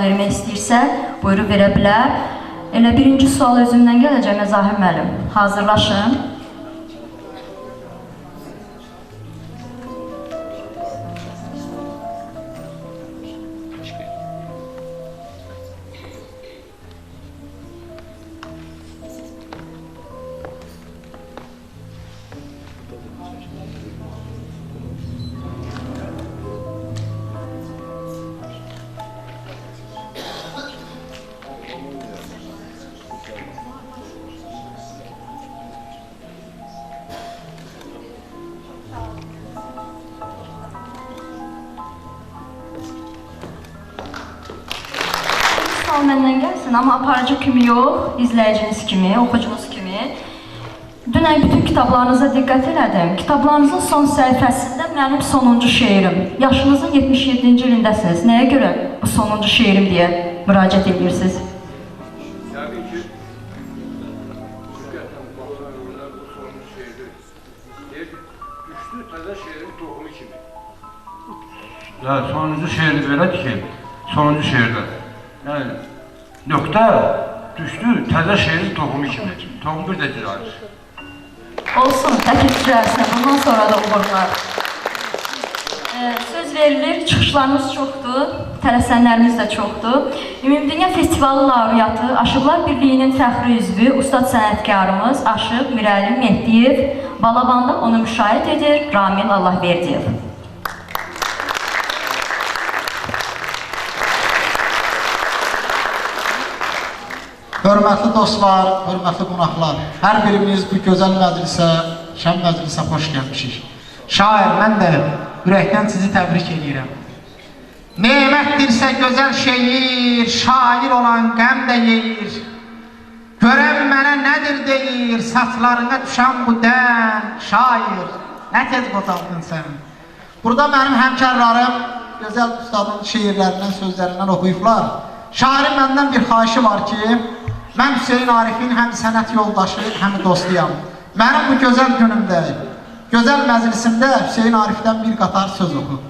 vermək istəyirsə, buyurub verə bilər. Elə birinci sual özümdən gələcək, Məzahir müəllim. Hazırlaşın. Sual məndən gəlsin, amma aparıcı kimi yox, izləyiciniz kimi, oxucunuz kimi. Dünən bütün kitablarınıza diqqət elədim. Kitablarınızın son səhifəsində mənim sonuncu şeirim. Yaşınızın 77-ci ilindəsiniz. Nəyə görə bu sonuncu şeirim deyə müraciət edirsiniz? Yəqin ki, diqqətən baxanlar bu sonuncu şeirdir. Deyir ki, düşdü təzə şeirin toxumu kimi. Sonuncu şeirdir belədir ki, sonuncu şeirdə. Yəni, nöqtə düşdü təzə şeirin toxumu kimi. Toxum bir də cürayır. Olsun, təklifçilərsinə, bundan sonra da uğurlar. Söz verilir, çıxışlarımız çoxdur, tələsənlərimiz də çoxdur. Ümumdünya Festivalı laureatı, Aşıqlar Birliyinin fəxri üzvü, ustad sənətkarımız Aşıq Mirəli Mehdiyev Balabanda onu müşahidə edir, Ramil Allahverdiyev. Hörmətli dostlar, hörmətli qonaqlar, hər birimiz bu gözəl məclisə, şən məclisə xoş gəlmişik. Şair, mən də ürəkdən sizi təbrik edirəm. Nemətdirsə gözəl şeir, şair olan qəm də yeyir. Görən mənə nədir deyir, saçlarına düşən bu dən, şair, nə tez qocaldın sən. Burada mənim həmkarlarım gözəl ustadın şeirlərindən, sözlərindən oxuyublar. Şairin məndən bir xahişi var ki, mən Hüseyin Arifin həm sənət yoldaşı, həm dostuyam. Mənim bu gözəl günümdə, gözəl məclisimdə Hüseyin Arifdən bir qatar söz oxu.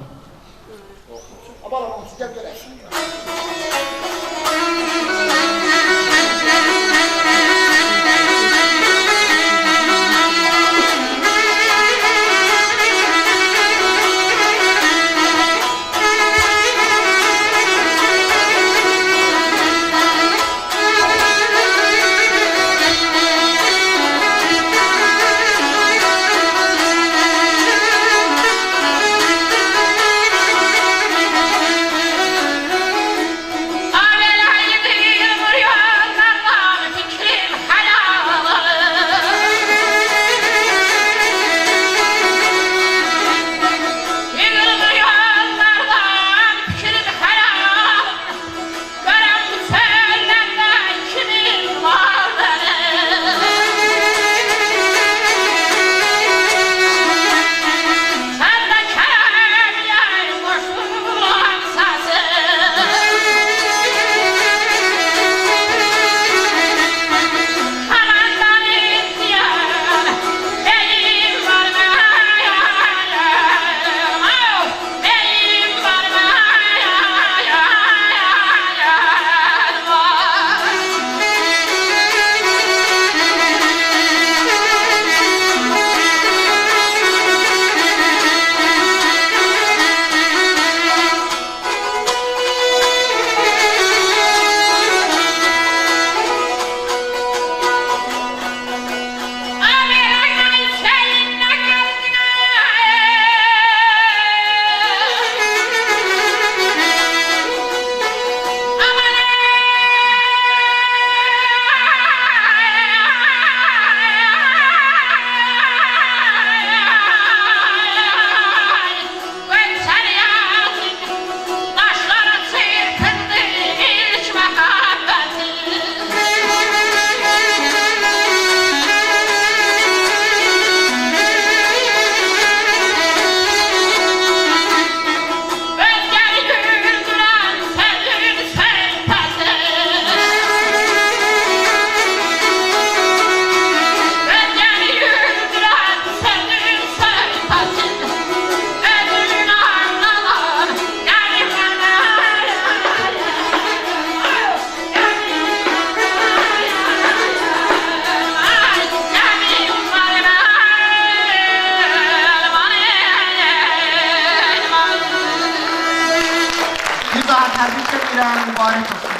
edirəm, mübarək olsun.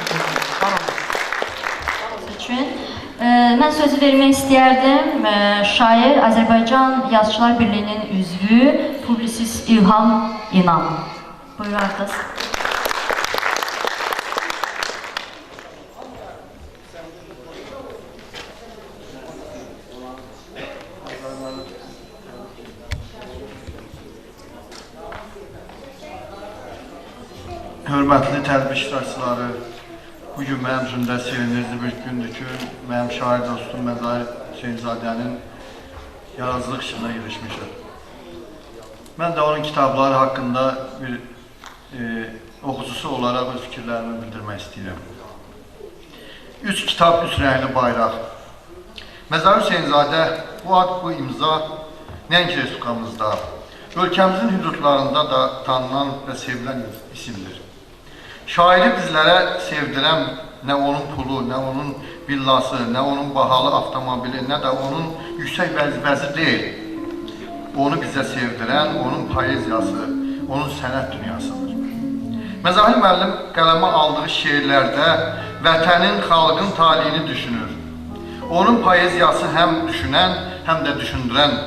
Var olun. Üçün. Mən sözü vermək istəyərdim. Şair Azərbaycan Yazıçılar Birliyinin üzvü, publisist İlham İnam. Buyurardınız. Hörmətli tədbir iştirakçıları, bugün mənim üçün də sevindirci bir gündür ki, mənim şair dostum Məzahir Hüseynzadənin yaradıcılıq işinə girişmişəm. Mən də onun kitabları haqqında bir oxucusu olaraq öz fikirlərimi bildirmək istəyirəm. 3 kitab, 3 rəngli bayraq. Məzahir Hüseynzadə bu ad, bu imza nəinki respublikamızda, ölkəmizin hüdudlarında da tanınan və sevilən isimdir. Şairi bizlərə sevdirən nə onun pulu, nə onun villası, nə onun bahalı avtomobili, nə də onun yüksək vəzifəsi deyil. Onu bizə sevdirən, onun poeziyası, onun sənət dünyasıdır. Məzahir müəllim qələmə aldığı şeirlərdə vətənin, xalqın taliyini düşünür. Onun poeziyası həm düşünən, həm də düşündürən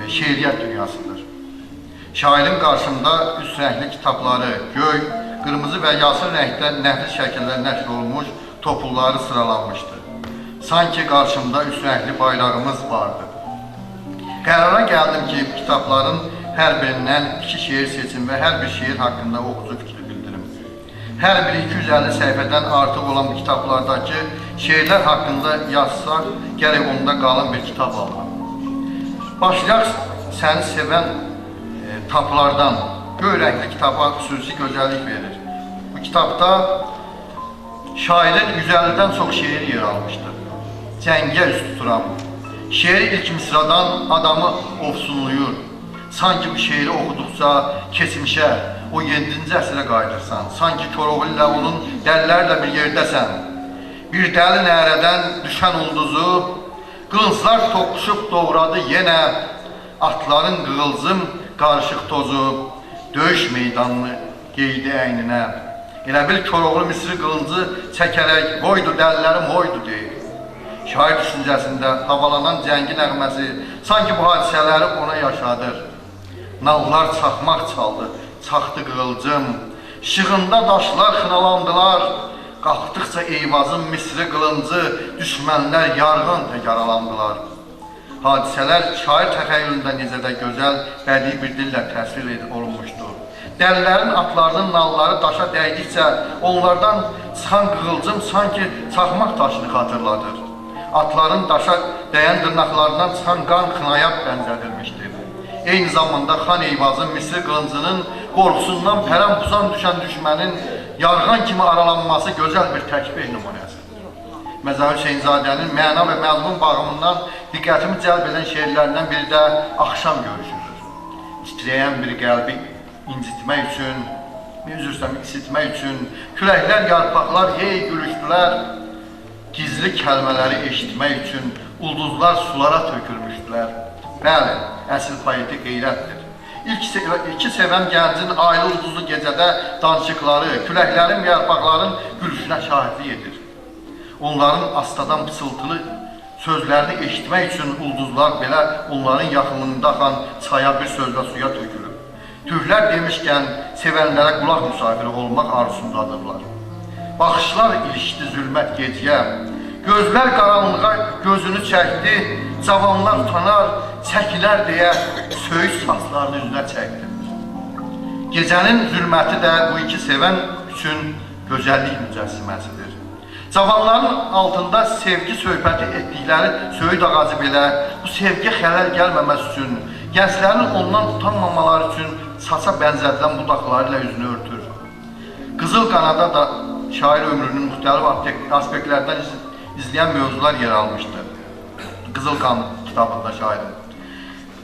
şeiriyyət dünyasıdır. Şairin qarşımda üç rəngli kitabları, göy, qırmızı və yasır rəngdə nəfis şəkildə nəşr olmuş topulları sıralanmışdı. Sanki qarşımda üç rəngli bayrağımız vardı. Qərara gəldim ki, kitabların hər birindən 2 şeir seçim və hər bir şeir haqqında oxucu fikri bildirim. Hər biri 250 səhifədən artıq olan bu kitablardakı şeirlər haqqında yazsaq, gərək onda qalın bir kitab alalım. Başlayaq səni sevən taplardan. Göy rəngli kitaba xüsusi gözəllik verir. Bu kitabda şairin 150-dən çox şeir yer almışdır. Cəngə üst tuturam. Şeir ilk misradan adamı ofsunluyur. Sanki bu şeiri oxuduqca keçmişə, o 7-ci əsrə qayıdırsan. Sanki Koroğlu ilə onun dəlilərlə bir yerdəsən. Bir dəli nərədən düşən ulduzu, qılınclar toqquşub doğradı yenə, atların qığılcım qarışıq tozu, döyüş meydanını qeydi əyninə. Elə bil Koroğlu Misri qılıncı çəkərək, voydu dəlilərim, voydu deyir. Şair düşüncəsində havalanan cəngi nəğməsi sanki bu hadisələri ona yaşadır. Nallar çaxmaq çaldı, çaxdı qığılcım. Şığında daşlar xınalandılar. Qalxdıqca Eyvazın Misri qılıncı, düşmənlər yarğan tək yaralandılar. Hadisələr şair təxəyyülündə necə də gözəl, bədii bir dillə təsvir olunmuşdur. Dəlilərin atlarının nalları daşa dəydikcə onlardan çıxan qığılcım sanki çaxmaq taşını xatırladır. Atların daşa dəyən dırnaqlarından çıxan qan xınaya bənzədilmişdir. Eyni zamanda Xan Eyvazın Misri qılıncının qorxusundan pərən-puzan düşən düşmənin yarğan kimi aralanması gözəl bir təkbir nümunəsidir. Məzahir Hüseynzadənin məna və məzmun baxımından diqqətimi cəlb edən şeirlərindən biri də Axşam görüşüdür. Titrəyən bir qəlbi incitmək üçün, isitmək üçün, küləklər, yarpaqlar hey gülüşdülər, gizli kəlmələri eşitmək üçün ulduzlar sulara tökülmüşdülər. Bəli, əsl poeti qeyrətdir. İki sevən gəncin aylı ulduzlu gecədə danışıqları, küləklərin, yarpaqların gülüşünə şahidlik edir. Onların astadan pısıltılı sözlərini eşitmək üçün ulduzlar belə onların yaxınlığında axan çaya bir sözlə suya tökülür. Tühlər demişkən sevənlərə qulaq müsafiri olmaq arzusundadırlar. Baxışlar ilişdi zülmət gecəyə, gözlər qaranlığa gözünü çəkdi, cavanlar utanar, çəkilər deyə söyüş saçlarını üzünə çəkdi. Gecənin zülməti də bu iki sevən üçün gözəllik mücəssiməsidir. Cavanların altında sevgi söhbəti etdikləri söyüd ağacı belə bu sevgi xələl gəlməməsi üçün, gənclərin ondan utanmamaları üçün saça bənzədilən budaqları ilə üzünü örtür. Qızıl Qanada da şair ömrünün müxtəlif aspektlərdən izləyən mövzular yer almışdır. Qızıl Qan kitabında şairin.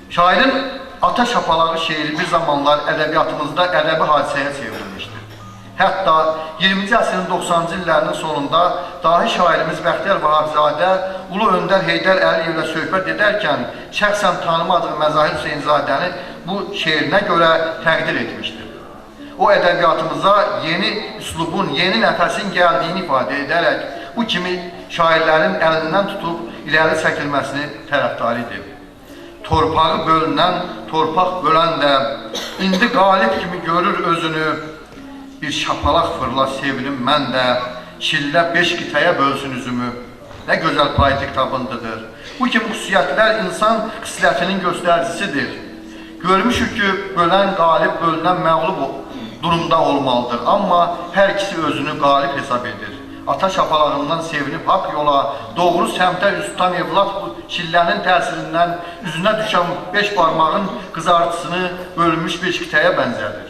Şairin Ata Şapalağı şeiri bir zamanlar ədəbiyyatımızda ədəbi hadisəyə çevrilmişdir. Hətta 20-ci əsrin 90-cı illərinin sonunda dahi şairimiz Bəxtiyar Vahabzadə Ulu Öndər Heydər Əliyevlə söhbət edərkən şəxsən tanımadığı Məzahir Hüseynzadəni bu şeirinə görə təqdir etmişdir. o ədəbiyyatımıza yeni üslubun, yeni nəfəsin gəldiyini ifadə edərək bu kimi şairlərin əlindən tutub iləri çəkilməsini tərəfdaridir. Torpağı bölünən, torpaq bölən də indi qalib kimi görür özünü. Bir şapalaq fırla sevinim mən də, şillə 5 qitəyə bölsün üzümü. Nə gözəl poetik tapıntıdır. Bu kimi xüsusiyyətlər insan xislətinin göstəricisidir. Görmüşük ki, bölən qalib, bölünən məğlub durumda olmalıdır. Amma hər ikisi özünü qalib hesab edir. Ata şapalağından sevinib haqq yola, doğru səmtə üz tutan evlat bu şillənin təsirindən üzünə düşən 5 barmağın qızartısını bölünmüş 5 qitəyə bənzədir.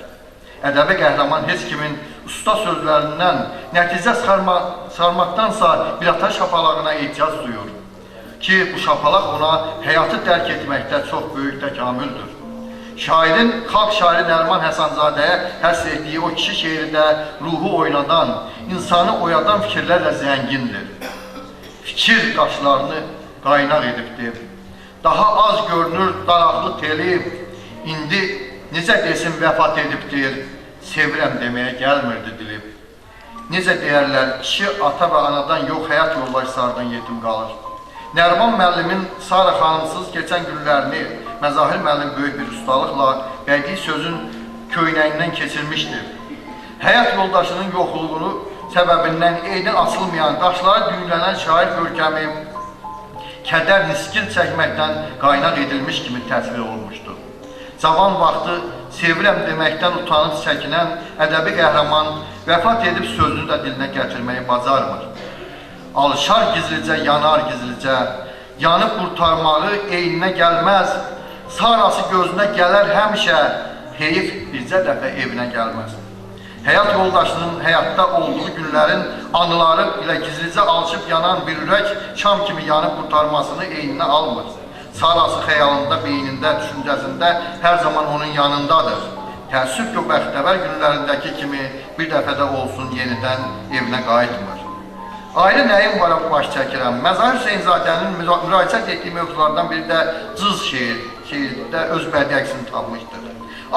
Ədəbi qəhrəman heç kimin usta sözlərindən nəticə sarmaqdansa bir ata şapalağına ehtiyac duyur ki, bu şapalaq ona həyatı dərk etməkdə çox böyük təkamüldür. Şairin, xalq şairi Nəriman Həsənzadəyə həsr etdiyi o kişi şeirində ruhu oynadan, insanı oyadan fikirlərlə zəngindir. Fikir qaşlarını qaynaq edibdir. Daha az görünür daraqlı teli, indi necə desin vəfat edibdir, sevirəm deməyə gəlmirdi dilib. Necə deyərlər, kişi ata və anadan yox, həyat yoldaşlardan yetim qalır. Nəriman müəllimin Sara xanımsız keçən günlərini Məzahir müəllim böyük bir ustalıqla bədii sözün köynəyindən keçirmişdir. Həyat yoldaşının yoxluğunu səbəbindən eyni açılmayan, qaşları düyünlənən şair görkəmi kədər niskil çəkməkdən qaynaq edilmiş kimi təsvir olunmuşdur. Cavan vaxtı sevirəm deməkdən utanıb çəkinən ədəbi qəhrəman vəfat edib sözünü də dilinə gətirməyi bacarmır. Alışar gizlicə, yanar gizlicə, yanıb qurtarmağı eyninə gəlməz, sarası gözünə gələr həmişə, heyif bircə dəfə evinə gəlməz. Həyat yoldaşının həyatda olduğu günlərin anıları ilə gizlicə alışıb yanan bir ürək şam kimi yanıb qurtarmasını eyninə almır. Sarası xəyalında, beynində, düşüncəsində hər zaman onun yanındadır. Təəssüf ki, o bəxtəvər günlərindəki kimi bir dəfə də olsun yenidən evinə qayıtmır. Ayrı nəyim var baş çəkirəm? Məzahir Hüseynzadənin müraciət etdiyi mövzulardan biri də cız şeirdə öz bədii əksini tapmışdır.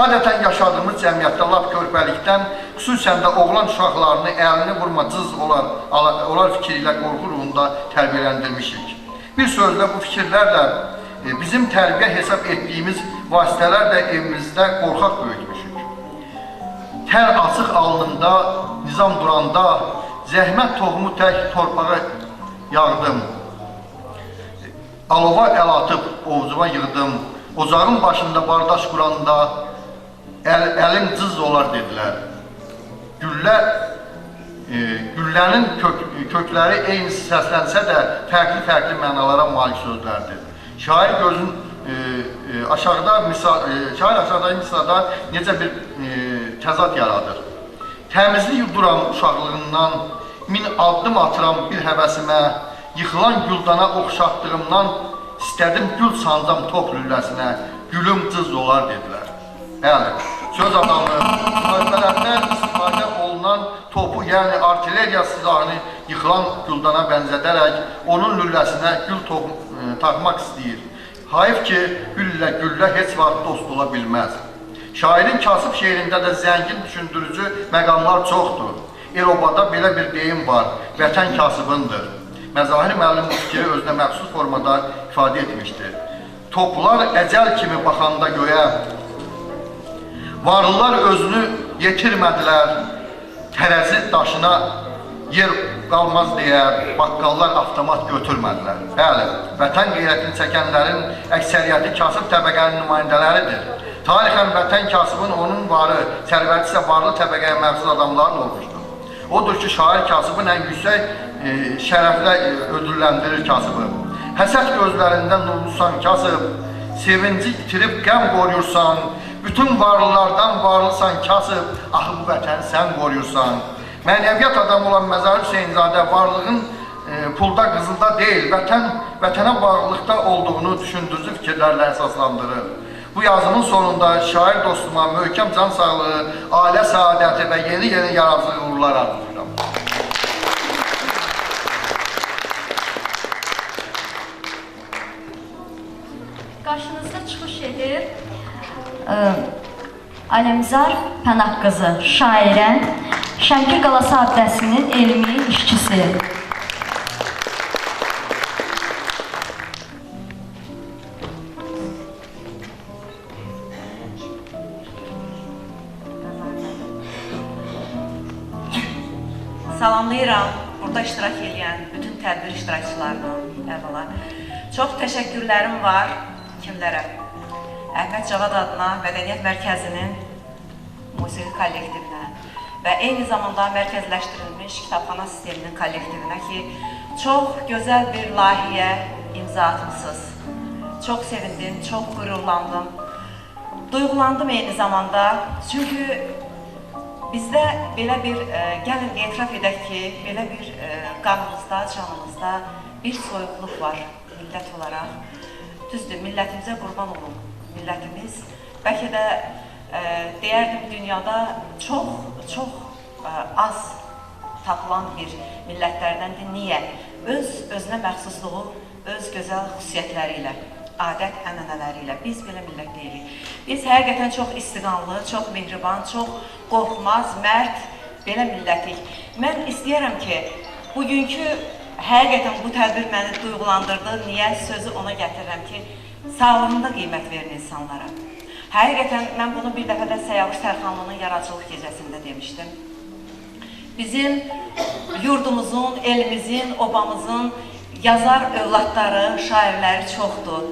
Adətən yaşadığımız cəmiyyətdə lap körpəlikdən, xüsusən də oğlan uşaqlarını əlini vurma cız olar fikri ilə qorxu ruhunda tərbiyələndirmişik. Bir sözlə bu fikirlərlə bizim tərbiyə hesab etdiyimiz vasitələr də evimizdə qorxaq böyütmüşük. Tər açıq alnında, nizam duranda, zəhmət tohumu tək torpağa yağdım. Alova əl atıb ovcuma yığdım. Ocağın başında bardaş quranda əlim cız olar dedilər. Güllənin kökləri eyni səslənsə də fərqli mənalara malik sözlərdir. Şair aşağıdakı misrada necə bir təzad yaradır. Təmizlik yuduram uşaqlığından, min addım atıram bir həvəsimə, yıxılan güldana oxşatdığımdan istədim gül sancam top lüləsinə, gülüm cız olar dedilər. Bəli, söz adamı, müharibələrindən istifadə olunan topu, yəni artilleriya silahını yıxılan güldana bənzədərək onun lüləsinə gül taxmaq istəyir. Hayif ki, güllə heç vaxt dost ola bilməz. Şairin kasıb şeirində də zəngin düşündürücü məqamlar çoxdur. El-obada belə bir deyim var, vətən kasıbındır. Məzahir müəllim bu fikri özünə məxsus formada ifadə etmişdir. Toplar əcəl kimi baxanda göyə, varlılar özünü yetirmədilər, tərəzi daşına yer qalmaz deyə baqqallar avtomat götürmədilər. Bəli, vətən qeyrətini çəkənlərin əksəriyyəti kasıb təbəqənin nümayəndələridir. Tarixən vətən kasıbın onun varı, sərvəti isə varlı təbəqəyə məxsus adamların olmuşdur. Odur ki, şair kasıbın ən yüksək şərəflə ödülləndirir kasıbı. Həsəd gözlərindən nurlusan kasıb, sevinci itirib qəm qoruyursan, bütün varlılardan varlısan kasıb, axı bu vətəni sən qoruyursan. Mənəviyyat adamı olan Məzahir Hüseynzadə varlığın pulda, qızılda deyil, vətənə bağlılıqda olduğunu düşündürücü fikirlərlə əsaslandırır. Bu yazımın sonunda şair dostuma möhkəm can sağlığı, ailə saadəti və yeni yaradıcı uğurlar arzulayıram. Qarşınızda çıxış edir Alemzar Pənah qızı, şairə, Şəmkir Qalası abidəsinin elmi işçisi. Salamlayıram burada iştirak edən bütün tədbir iştirakçılarına, əvvəla. Çox təşəkkürlərim var kimlərə? Əhməd Cavad adına Mədəniyyət Mərkəzinin musiqi kollektivinə və eyni zamanda mərkəzləşdirilmiş kitabxana sisteminin kollektivinə ki, çox gözəl bir layihəyə imza atmışsınız. Çox sevindim, çox qürurlandım. Duyğulandım eyni zamanda, çünki bizdə belə bir, gəlin etiraf edək ki, belə bir qanımızda, canımızda bir soyuqluq var millət olaraq. Düzdür, millətimizə qurban olun. Millətimiz, bəlkə də deyərdim, dünyada çox az tapılan bir millətlərdəndir. Niyə? Özünə məxsusluğu, öz gözəl xüsusiyyətləri ilə, adət, ənənələri ilə. Biz belə millət deyilik. Biz həqiqətən çox istiqanlı, çox mehriban, çox qorxmaz, mərd, belə millətik. Mən istəyərəm ki, bugünkü həqiqətən bu tədbir məni duyğulandırdı. Niyə? Sözü ona gətirirəm ki, sağlığında qiymət verin insanlara. Həqiqətən, mən bunu bir dəfə də Səyavuş Tərxanlının yaradıcılıq gecəsində demişdim. Bizim yurdumuzun, elimizin, obamızın yazar övladları, şairləri çoxdur.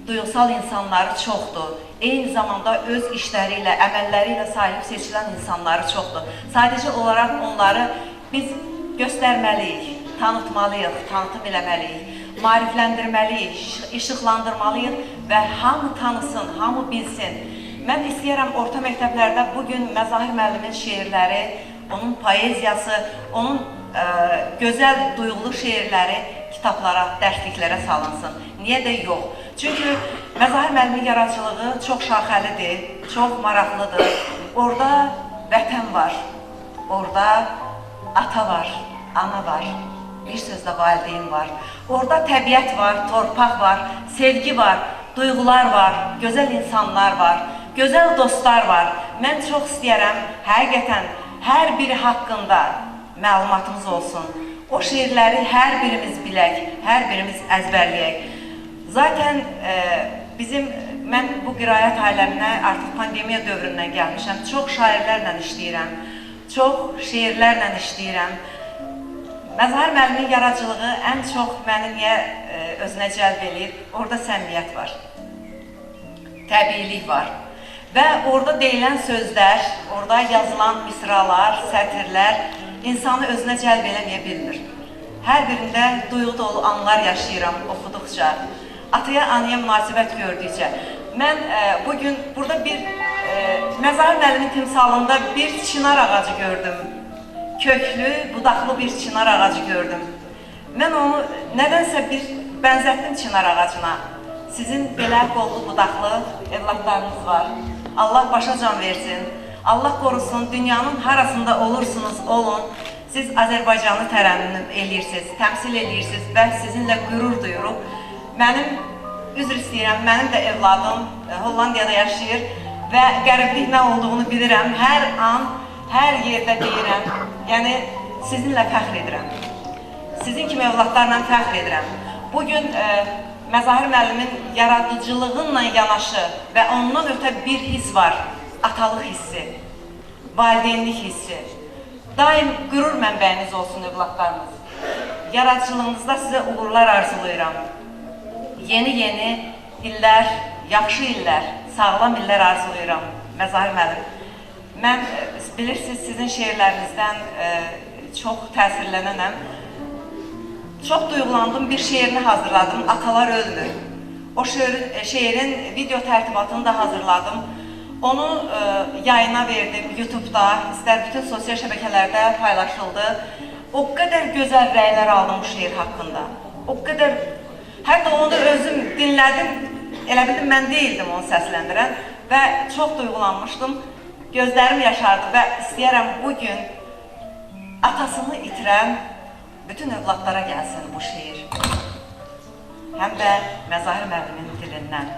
Duyğusal insanları çoxdur. Eyni zamanda öz işləri ilə, əməlləri ilə sahib seçilən insanları çoxdur. Sadəcə olaraq onları biz göstərməliyik, tanıtmalıyıq, tanıtım eləməliyik, maarifləndirməliyik, işıqlandırmalıyıq və hamı tanısın, hamı bilsin. Mən istəyərəm orta məktəblərdə bugün Məzahir müəllimin şeirləri, onun poeziyası, onun gözəl duyğulu şeirləri kitablara, dərsliklərə salınsın. Niyə də yox? Çünki Məzahir müəllimin yaradıcılığı çox şaxəlidir, çox maraqlıdır. Orada vətən var, orada ata var, ana var, bir sözlə valideyn var. Orada təbiət var, torpaq var, sevgi var, duyğular var, gözəl insanlar var, gözəl dostlar var. Mən çox istəyərəm, həqiqətən hər biri haqqında məlumatımız olsun. O şeirləri hər birimiz bilək, hər birimiz əzbərləyək. Zaten mən bu qiraət aləminə artıq pandemiya dövründən gəlmişəm. Çox şairlərlə işləyirəm, çox şeirlərlə işləyirəm. Məzahir müəllimin yaradıcılığı ən çox məni niyə özünə cəlb edir? Orada səmimiyyət var, təbiilik var və orada deyilən sözlər, orada yazılan misralar, sətirlər insanı özünə cəlb eləməyə bilmir. Hər birində duyğu dolu anlar yaşayıram oxuduqca, ataya, anaya münasibət gördükcə. Mən bugün burada bir Məzahir müəllimin timsalında bir çınar ağacı gördüm. Köklü, budaqlı bir çınar ağacı gördüm. Mən onu nədənsə bir bənzətdim çınar ağacına. Sizin belə qollu, budaqlı evlatlarınız var. Allah başa can versin. Allah qorusun, dünyanın harasında olursunuz, olun. Siz Azərbaycanı tərənnüm eləyirsiniz, təmsil eləyirsiniz və sizinlə qürur duyuruq. Mənim, üzr istəyirəm, mənim də evladım Hollandiyada yaşayır və qəriblik nə olduğunu bilirəm. Hər an, hər yerdə deyirəm, yəni sizinlə fəxr edirəm. Sizin kimi evlatlarla fəxr edirəm. Bugün Məzahir müəllimin yaradıcılığınla yanaşı və ondan ötə bir hiss var, atalıq hissi, valideynlik hissi. Daim qürur mənbəyiniz olsun evlatlarınız. Yaradıcılığınızda sizə uğurlar arzulayıram. Yeni illər, yaxşı illər, sağlam illər arzulayıram Məzahir müəllim. Mən bilirsiniz, sizin şeirlərinizdən çox təsirlənənəm. Çox duyğulandım, bir şeirini hazırladım, Atalar Ölmür. O şeirin video tərtibatını da hazırladım. Onu yayına verdim, YouTube'da, istər bütün sosial şəbəkələrdə paylaşıldı. O qədər gözəl rəylər aldım bu şeir haqqında. O qədər, hətta onu özüm dinlədim, elə bildim mən deyildim onu səsləndirən və çox duyğulanmışdım. Gözlərim yaşardı və istəyərəm bugün atasını itirən bütün övladlara gəlsin bu şeir. Həm də Məzahir müəllimin dilindən.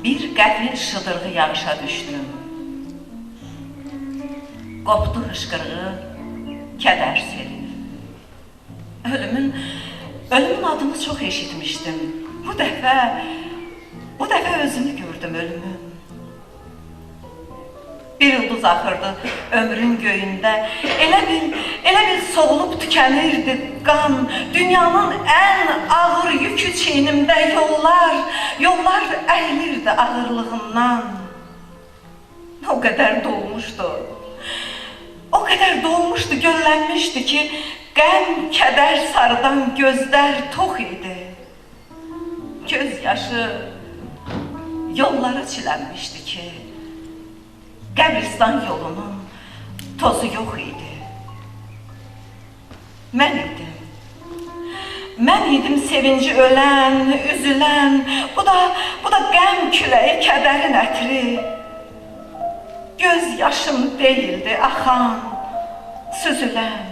bir qəfil şıdırğı yağışa düşdüm. Qopdu hışqırığı, kədər seli. Ölümün adını çox eşitmişdim. Bu dəfə özümü gördüm ölümün. Bir ulduz axırdı ömrün göyündə, elə bil soğulub tükənirdi qan. Dünyanın ən ağır yükü çiynimdə, yollar əyilirdi ağırlığından. O qədər dolmuşdu, göllənmişdi ki, qəm, kədər sarıdan gözlər tox idi. Göz yaşı yolları çilənmişdi ki, qəbristan yolunun tozu yox idi. Mən idim sevinci ölən, üzülən, bu da qəm küləyi, kədərin ətri. Göz yaşım deyildi axan, süzülən.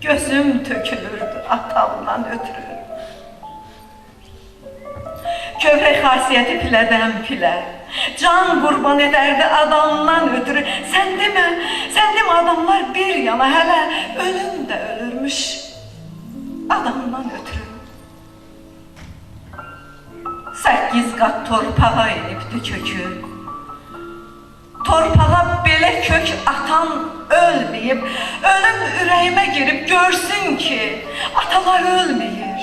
Gözüm tökülürdü atamdan ötürü. Kövrək xasiyyəti pilədən pilə, can qurban edərdi adamdan ötürü. Sən demə adamlar bir yana, hələ ölüm də ölürmüş adamdan ötürü. 8 qat torpağa inibdi kökü. Torpağa belə kök atan ölməyib, ölüm ürəyimə girib görsün ki, atalar ölməyir.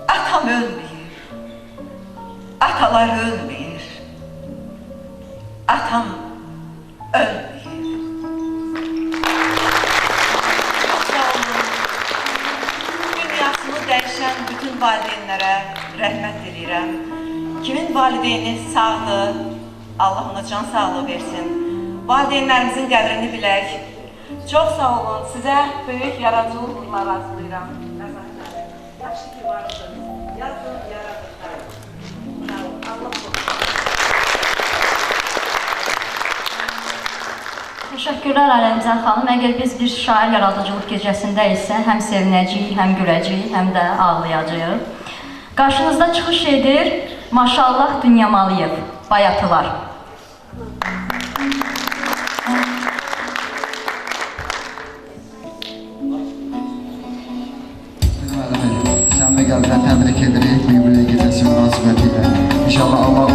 Atam ölməyir. Atalar ölməyir. Atam ölməyir. Dünyasını dəyişən bütün valideynlərə rəhmət diləyirəm. Kimin valideyni sağdır, Allah ona can sağlığı versin. Valideynlərimizin qədrini bilək. Çox sağ olun. Sizə böyük yaradıcılıqlar arzulayıram. Yaxşı ki varsınız. Yazın, yaradıcılar. Allah olsun. Təşəkkürlər Aləmzən xanım. Əgər biz bir şair yaradıcılıq gecəsində isə həm sevinəcəyik, həm güləcəyik, həm də ağlayacağıq. Qarşınızda çıxış edir Maşallah Dünyamalıyev, Bayatılar. Sən də qəlbdən təbrik edirik bu yubiley gecəsi münasibətilə. İnşallah Allah